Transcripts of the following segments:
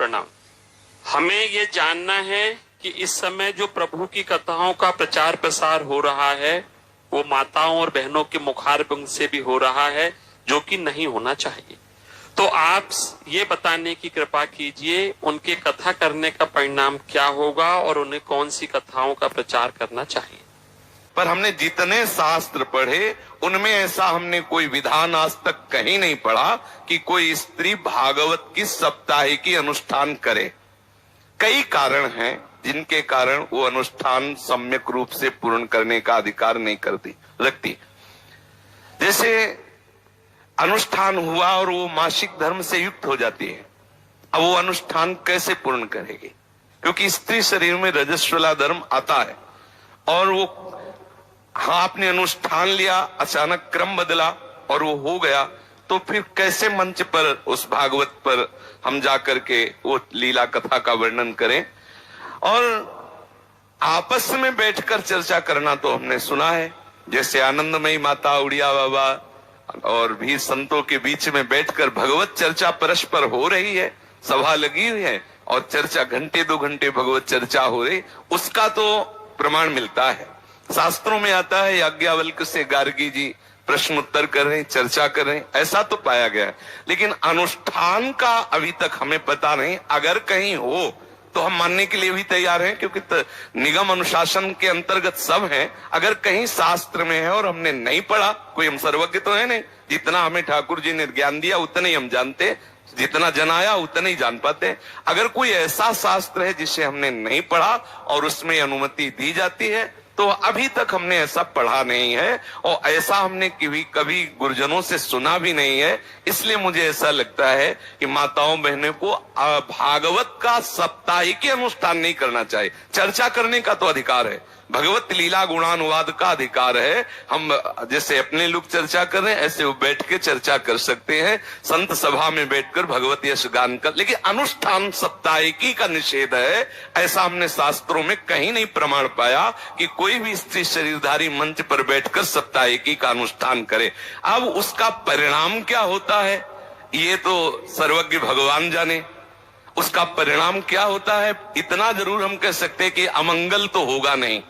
प्रणाम। हमें ये जानना है कि इस समय जो प्रभु की कथाओं का प्रचार प्रसार हो रहा है वो माताओं और बहनों के मुखारबिंद से भी हो रहा है, जो कि नहीं होना चाहिए। तो आप ये बताने की कृपा कीजिए उनके कथा करने का परिणाम क्या होगा और उन्हें कौन सी कथाओं का प्रचार करना चाहिए। पर हमने जितने शास्त्र पढ़े उनमें ऐसा हमने कोई विधान आज तक कहीं नहीं पढ़ा कि कोई स्त्री भागवत की साप्ताहिकी अनुष्ठान करे। कई कारण हैं जिनके कारण वो अनुष्ठान सम्यक रूप से पूर्ण करने का अधिकार नहीं रखती। जैसे अनुष्ठान हुआ और वो मासिक धर्म से युक्त हो जाती है, अब वो अनुष्ठान कैसे पूर्ण करेगी? क्योंकि स्त्री शरीर में रजस्वला धर्म आता है और वो आपने अनुष्ठान लिया, अचानक क्रम बदला और वो हो गया, तो फिर कैसे मंच पर उस भागवत पर हम जाकर के वो लीला कथा का वर्णन करें? और आपस में बैठकर चर्चा करना तो हमने सुना है, जैसे आनंदमयी माता, उड़िया बाबा और भी संतों के बीच में बैठकर भगवत चर्चा परस्पर हो रही है, सभा लगी हुई है और चर्चा घंटे 2 घंटे भगवत चर्चा हो रही, उसका तो प्रमाण मिलता है। शास्त्रों में आता है याज्ञवल्क्य से गार्गी जी प्रश्न उत्तर कर रहे हैं, चर्चा कर रहे हैं, ऐसा तो पाया गया है। लेकिन अनुष्ठान का अभी तक हमें पता नहीं। अगर कहीं हो तो हम मानने के लिए भी तैयार हैं, क्योंकि निगम अनुशासन के अंतर्गत सब हैं। अगर कहीं शास्त्र में है और हमने नहीं पढ़ा, कोई हम सर्वज्ञ तो है नहीं, जितना हमें ठाकुर जी ने ज्ञान दिया उतना ही हम जानते, जितना जनाया उतना ही जान पाते। अगर कोई ऐसा शास्त्र है जिसे हमने नहीं पढ़ा और उसमें अनुमति दी जाती है, तो अभी तक हमने ऐसा पढ़ा नहीं है और ऐसा हमने कभी गुरुजनों से सुना भी नहीं है। इसलिए मुझे ऐसा लगता है कि माताओं बहनों को भागवत का साप्ताहिक अनुष्ठान नहीं करना चाहिए। चर्चा करने का तो अधिकार है, भगवत लीला गुणानुवाद का अधिकार है। हम जैसे अपने लोग चर्चा कर रहे हैं ऐसे वो बैठ के चर्चा कर सकते हैं, संत सभा में बैठकर भगवत यश गान कर। लेकिन अनुष्ठान साप्ताहिकी का निषेध है, ऐसा हमने शास्त्रों में कहीं नहीं प्रमाण पाया कि कोई भी स्त्री शरीरधारी मंच पर बैठकर साप्ताहिकी का अनुष्ठान करे। अब उसका परिणाम क्या होता है ये तो सर्वज्ञ भगवान जाने। उसका परिणाम क्या होता है इतना जरूर हम कह सकते हैं कि अमंगल तो होगा नहीं,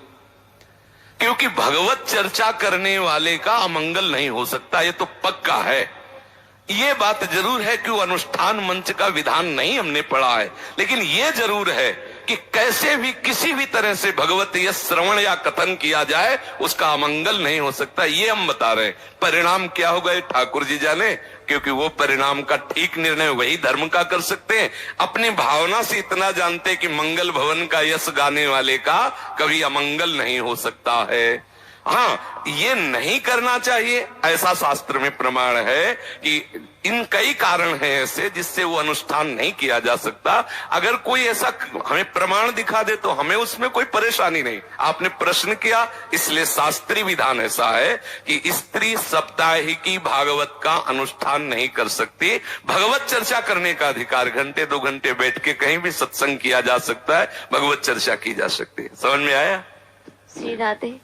क्योंकि भगवत चर्चा करने वाले का अमंगल नहीं हो सकता, ये तो पक्का है। ये बात जरूर है कि वो अनुष्ठान मंच का विधान नहीं हमने पढ़ा है, लेकिन ये जरूर है कि कैसे भी किसी भी तरह से भगवत यश श्रवण या कथन किया जाए उसका अमंगल नहीं हो सकता, ये हम बता रहे हैं। परिणाम क्या होगा ये ठाकुर जी जाने, क्योंकि वो परिणाम का ठीक निर्णय वही धर्म का कर सकते हैं। अपनी भावना से इतना जानते कि मंगल भवन का यश गाने वाले का कभी अमंगल नहीं हो सकता है। हाँ, ये नहीं करना चाहिए ऐसा शास्त्र में प्रमाण है कि इन कई कारण हैं ऐसे जिससे वो अनुष्ठान नहीं किया जा सकता। अगर कोई ऐसा हमें प्रमाण दिखा दे तो हमें उसमें कोई परेशानी नहीं। आपने प्रश्न किया, इसलिए शास्त्रीय विधान ऐसा है कि स्त्री साप्ताहिकी भागवत का अनुष्ठान नहीं कर सकती। भगवत चर्चा करने का अधिकार, घंटे 2 घंटे बैठ के कहीं भी सत्संग किया जा सकता है, भगवत चर्चा की जा सकती है। समझ में आया? श्री राधे।